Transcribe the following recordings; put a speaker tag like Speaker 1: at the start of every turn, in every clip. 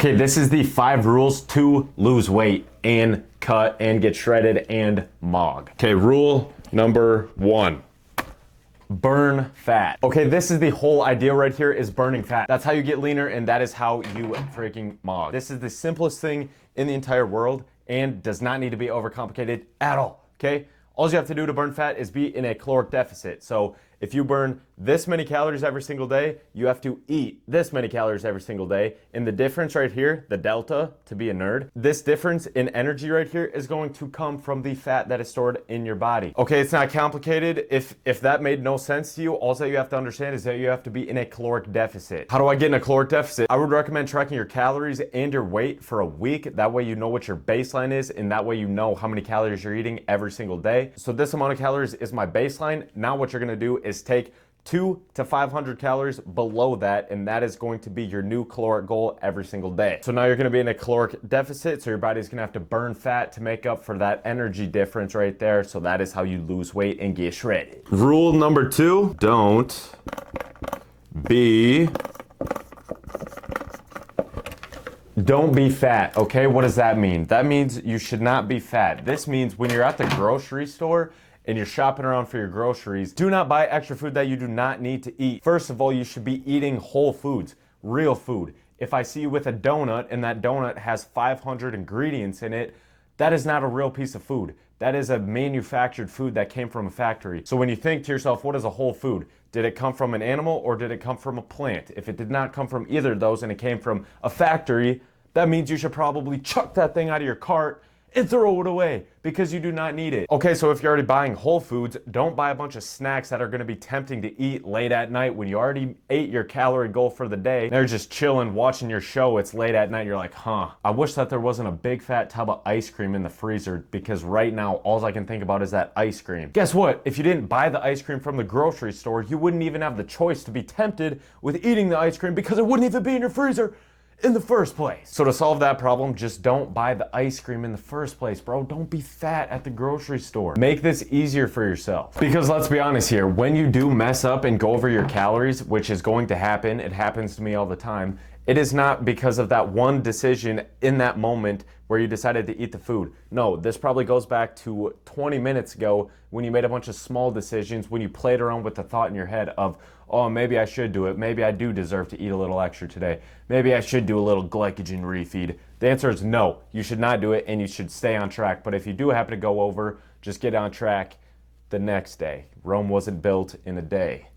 Speaker 1: Okay, this is the 5 rules to lose weight and cut and get shredded and mog. Okay, rule number 1. Burn fat. Okay, this is the whole idea right here, is burning fat. That's how you get leaner, and that is how you freaking mog. This is the simplest thing in the entire world and does not need to be overcomplicated at all, okay? All you have to do to burn fat is be in a caloric deficit. So if you burn this many calories every single day, you have to eat this many calories every single day. And the difference right here, the delta, to be a nerd, this difference in energy right here is going to come from the fat that is stored in your body. Okay, it's not complicated. If that made no sense to you, all that you have to understand is that you have to be in a caloric deficit. How do I get in a caloric deficit? I would recommend tracking your calories and your weight for a week. That way you know what your baseline is, and that way you know how many calories you're eating every single day. So this amount of calories is my baseline. Now what you're gonna do is take 200 to 500 calories below that, and that is going to be your new caloric goal every single day. So now you're gonna be in a caloric deficit, so your body's gonna have to burn fat to make up for that energy difference right there. So that is how you lose weight and get shredded. Rule number 2, don't be fat, okay? What does that mean? That means you should not be fat. This means when you're at the grocery store and you're shopping around for your groceries, do not buy extra food that you do not need to eat. First of all, you should be eating whole foods, real food. If I see you with a donut and that donut has 500 ingredients in it, that is not a real piece of food. That is a manufactured food that came from a factory. So when you think to yourself, what is a whole food? Did it come from an animal or did it come from a plant? If it did not come from either of those and it came from a factory, that means you should probably chuck that thing out of your cart and throw it away because you do not need it. Okay, so if you're already buying whole foods, don't buy a bunch of snacks that are gonna be tempting to eat late at night when you already ate your calorie goal for the day. They're just chilling, watching your show. It's late at night. You're like, I wish that there wasn't a big fat tub of ice cream in the freezer, because right now, all I can think about is that ice cream. Guess what? If you didn't buy the ice cream from the grocery store, you wouldn't even have the choice to be tempted with eating the ice cream because it wouldn't even be in your freezer in the first place. So to solve that problem, just don't buy the ice cream in the first place, bro. Don't be fat at the grocery store. Make this easier for yourself. Because let's be honest here, when you do mess up and go over your calories, which is going to happen, it happens to me all the time, it is not because of that one decision in that moment where you decided to eat the food. No, this probably goes back to 20 minutes ago when you made a bunch of small decisions, when you played around with the thought in your head of, oh, maybe I should do it. Maybe I do deserve to eat a little extra today. Maybe I should do a little glycogen refeed. The answer is no, you should not do it, and you should stay on track. But if you do happen to go over, just get on track the next day. Rome wasn't built in a day.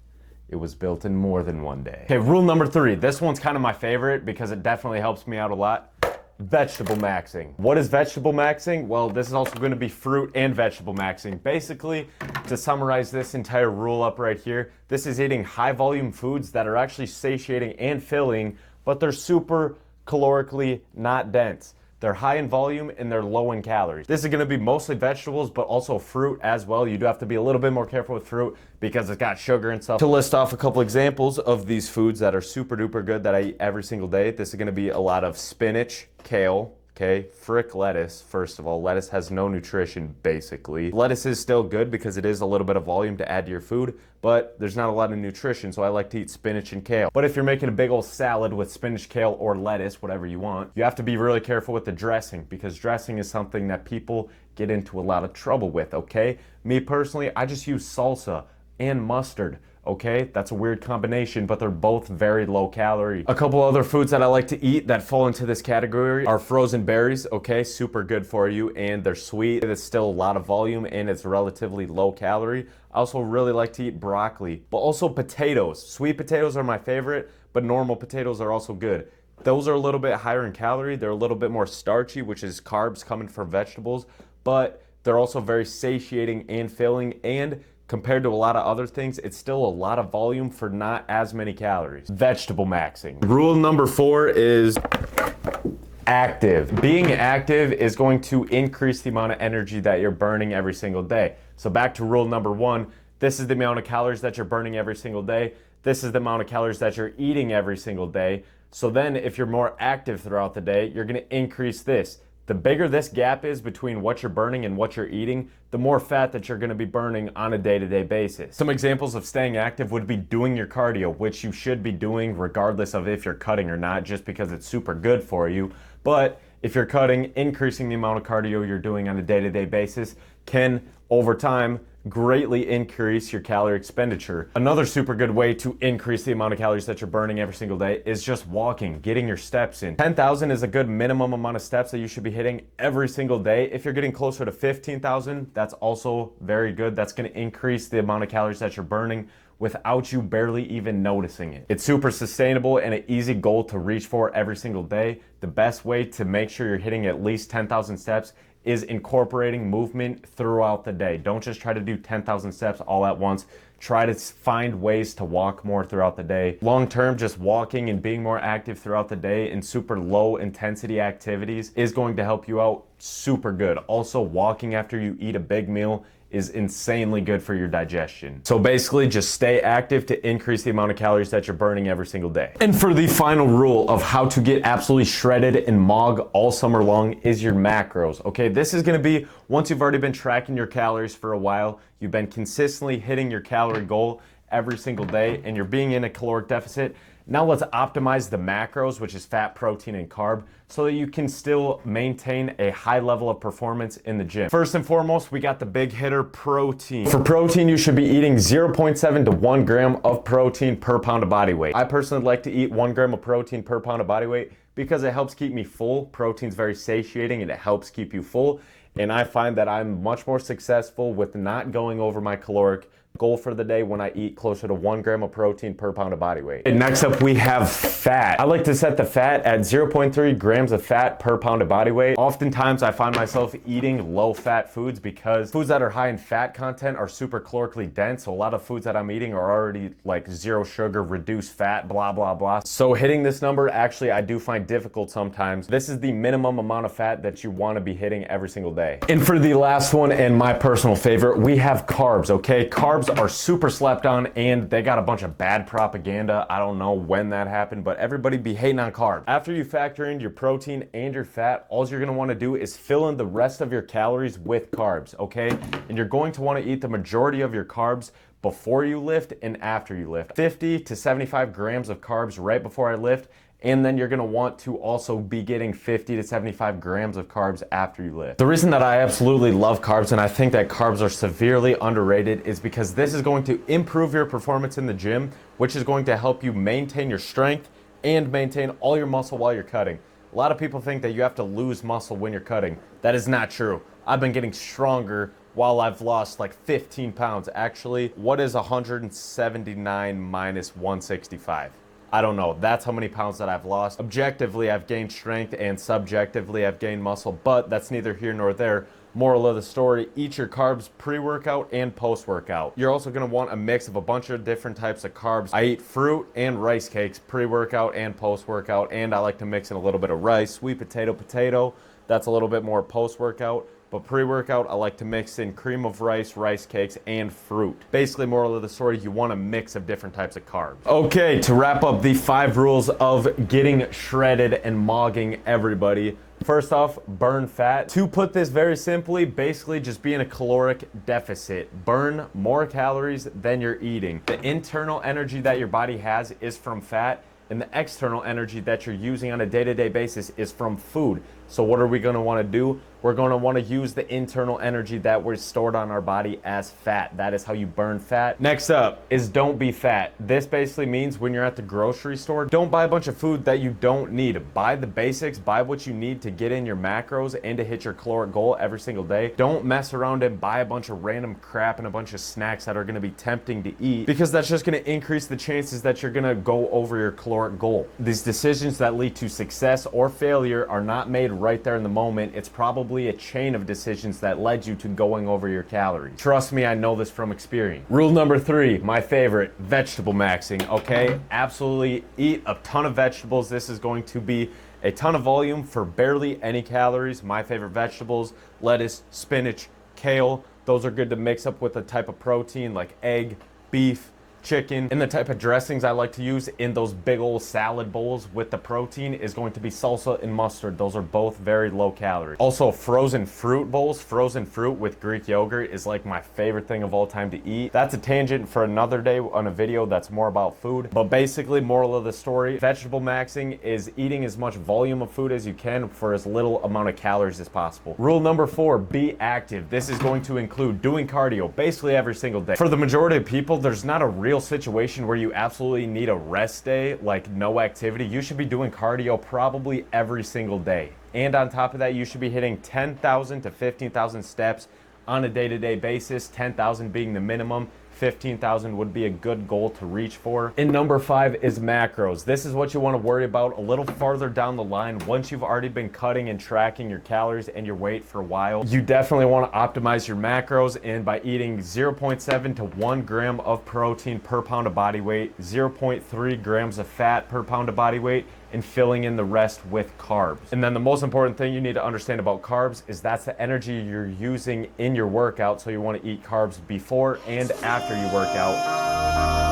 Speaker 1: It was built in more than one day. Okay, rule number 3. This one's kind of my favorite because it definitely helps me out a lot. Vegetable maxing. What is vegetable maxing? Well, this is also going to be fruit and vegetable maxing. Basically, to summarize this entire rule up right here, this is eating high volume foods that are actually satiating and filling, but they're super calorically not dense. They're high in volume and they're low in calories. This is gonna be mostly vegetables, but also fruit as well. You do have to be a little bit more careful with fruit because it's got sugar and stuff. To list off a couple examples of these foods that are super duper good that I eat every single day, this is gonna be a lot of spinach, kale, okay, frick lettuce. First of all, lettuce has no nutrition basically. Lettuce is still good because it is a little bit of volume to add to your food, but there's not a lot of nutrition, so I like to eat spinach and kale. But if you're making a big old salad with spinach, kale, or lettuce, whatever you want, you have to be really careful with the dressing because dressing is something that people get into a lot of trouble with, okay? Me personally, I just use salsa and mustard. Okay, that's a weird combination, but they're both very low calorie. A couple other foods that I like to eat that fall into this category are frozen berries, okay, super good for you, and they're sweet. It's still a lot of volume and it's relatively low calorie. I also really like to eat broccoli, but also potatoes. Sweet potatoes are my favorite, but normal potatoes are also good. Those are a little bit higher in calorie. They're a little bit more starchy, which is carbs coming from vegetables, but they're also very satiating and filling, and compared to a lot of other things, it's still a lot of volume for not as many calories. Vegetable maxing. Rule number 4 is active. Being active is going to increase the amount of energy that you're burning every single day. So back to rule number 1, this is the amount of calories that you're burning every single day. This is the amount of calories that you're eating every single day. So then if you're more active throughout the day, you're gonna increase this. The bigger this gap is between what you're burning and what you're eating, the more fat that you're going to be burning on a day-to-day basis. Some examples of staying active would be doing your cardio, which you should be doing regardless of if you're cutting or not, just because it's super good for you. But if you're cutting, increasing the amount of cardio you're doing on a day-to-day basis can, over time, greatly increase your calorie expenditure. Another super good way to increase the amount of calories that you're burning every single day is just walking, getting your steps in. 10,000 is a good minimum amount of steps that you should be hitting every single day. If you're getting closer to 15,000, that's also very good. That's going to increase the amount of calories that you're burning without you barely even noticing it. It's super sustainable and an easy goal to reach for every single day. The best way to make sure you're hitting at least 10,000 steps is incorporating movement throughout the day. Don't just try to do 10,000 steps all at once. Try to find ways to walk more throughout the day. Long term, just walking and being more active throughout the day in super low intensity activities is going to help you out super good. Also, walking after you eat a big meal is insanely good for your digestion. So basically, just stay active to increase the amount of calories that you're burning every single day. And for the final rule of how to get absolutely shredded and mog all summer long is your macros. Okay, this is gonna be once you've already been tracking your calories for a while, you've been consistently hitting your calorie goal every single day, and you're being in a caloric deficit. Now let's optimize the macros, which is fat, protein, and carb, so that you can still maintain a high level of performance in the gym. First and foremost, we got the big hitter, protein. For protein, you should be eating 0.7 to 1 gram of protein per pound of body weight. I personally like to eat 1 gram of protein per pound of body weight because it helps keep me full. Protein's very satiating and it helps keep you full. And I find that I'm much more successful with not going over my caloric goal for the day when I eat closer to 1 gram of protein per pound of body weight. And next up, we have fat. I like to set the fat at 0.3 grams of fat per pound of body weight. Oftentimes, I find myself eating low-fat foods because foods that are high in fat content are super calorically dense. So a lot of foods that I'm eating are already like zero sugar, reduced fat, blah, blah, blah. So hitting this number, actually, I do find difficult sometimes. This is the minimum amount of fat that you want to be hitting every single day. And for the last one, and my personal favorite, we have carbs, okay? Carbs are super slept on and they got a bunch of bad propaganda. I don't know when that happened, but everybody be hating on carbs. After you factor in your protein and your fat, all you're gonna wanna do is fill in the rest of your calories with carbs, okay? And you're going to wanna eat the majority of your carbs before you lift and after you lift. 50 to 75 grams of carbs right before I lift, and then you're gonna want to also be getting 50 to 75 grams of carbs after you lift. The reason that I absolutely love carbs and I think that carbs are severely underrated is because this is going to improve your performance in the gym, which is going to help you maintain your strength and maintain all your muscle while you're cutting. A lot of people think that you have to lose muscle when you're cutting. That is not true. I've been getting stronger while I've lost like 15 pounds. Actually, what is 179 minus 165? I don't know. That's how many pounds that I've lost. Objectively, I've gained strength, and subjectively, I've gained muscle, but that's neither here nor there. Moral of the story, eat your carbs pre-workout and post-workout. You're also gonna want a mix of a bunch of different types of carbs. I eat fruit and rice cakes pre-workout and post-workout, and I like to mix in a little bit of rice, sweet potato. That's a little bit more post-workout. But pre-workout, I like to mix in cream of rice, rice cakes, and fruit. Basically, moral of the story, you want a mix of different types of carbs. Okay, to wrap up the 5 rules of getting shredded and mogging everybody. First off, burn fat. To put this very simply, basically just be in a caloric deficit. Burn more calories than you're eating. The internal energy that your body has is from fat, and the external energy that you're using on a day-to-day basis is from food. So what are we gonna wanna do? We're gonna wanna use the internal energy that was stored on our body as fat. That is how you burn fat. Next up is don't be fat. This basically means when you're at the grocery store, don't buy a bunch of food that you don't need. Buy the basics, buy what you need to get in your macros and to hit your caloric goal every single day. Don't mess around and buy a bunch of random crap and a bunch of snacks that are gonna be tempting to eat, because that's just gonna increase the chances that you're gonna go over your caloric goal. These decisions that lead to success or failure are not made right there in the moment. It's probably a chain of decisions that led you to going over your calories. Trust me, I know this from experience. Rule number 3, my favorite, vegetable maxing, okay? Absolutely eat a ton of vegetables. This is going to be a ton of volume for barely any calories. My favorite vegetables, lettuce, spinach, kale. Those are good to mix up with a type of protein like egg, beef, chicken. And the type of dressings I like to use in those big old salad bowls with the protein is going to be salsa and mustard. Those are both very low calorie. Also, frozen fruit bowls. Frozen fruit with Greek yogurt is like my favorite thing of all time to eat. That's a tangent for another day on a video that's more about food. But basically, moral of the story, vegetable maxing is eating as much volume of food as you can for as little amount of calories as possible. Rule number 4, be active. This is going to include doing cardio basically every single day. For the majority of people, there's not a real situation where you absolutely need a rest day, like no activity. You should be doing cardio probably every single day. And on top of that, you should be hitting 10,000 to 15,000 steps on a day-to-day basis, 10,000 being the minimum. 15,000 would be a good goal to reach for. And number 5 is macros. This is what you want to worry about a little farther down the line. Once you've already been cutting and tracking your calories and your weight for a while, you definitely want to optimize your macros, and by eating 0.7 to 1 gram of protein per pound of body weight, 0.3 grams of fat per pound of body weight, and filling in the rest with carbs. And then the most important thing you need to understand about carbs is that's the energy you're using in your workout, so you want to eat carbs before and after you work out.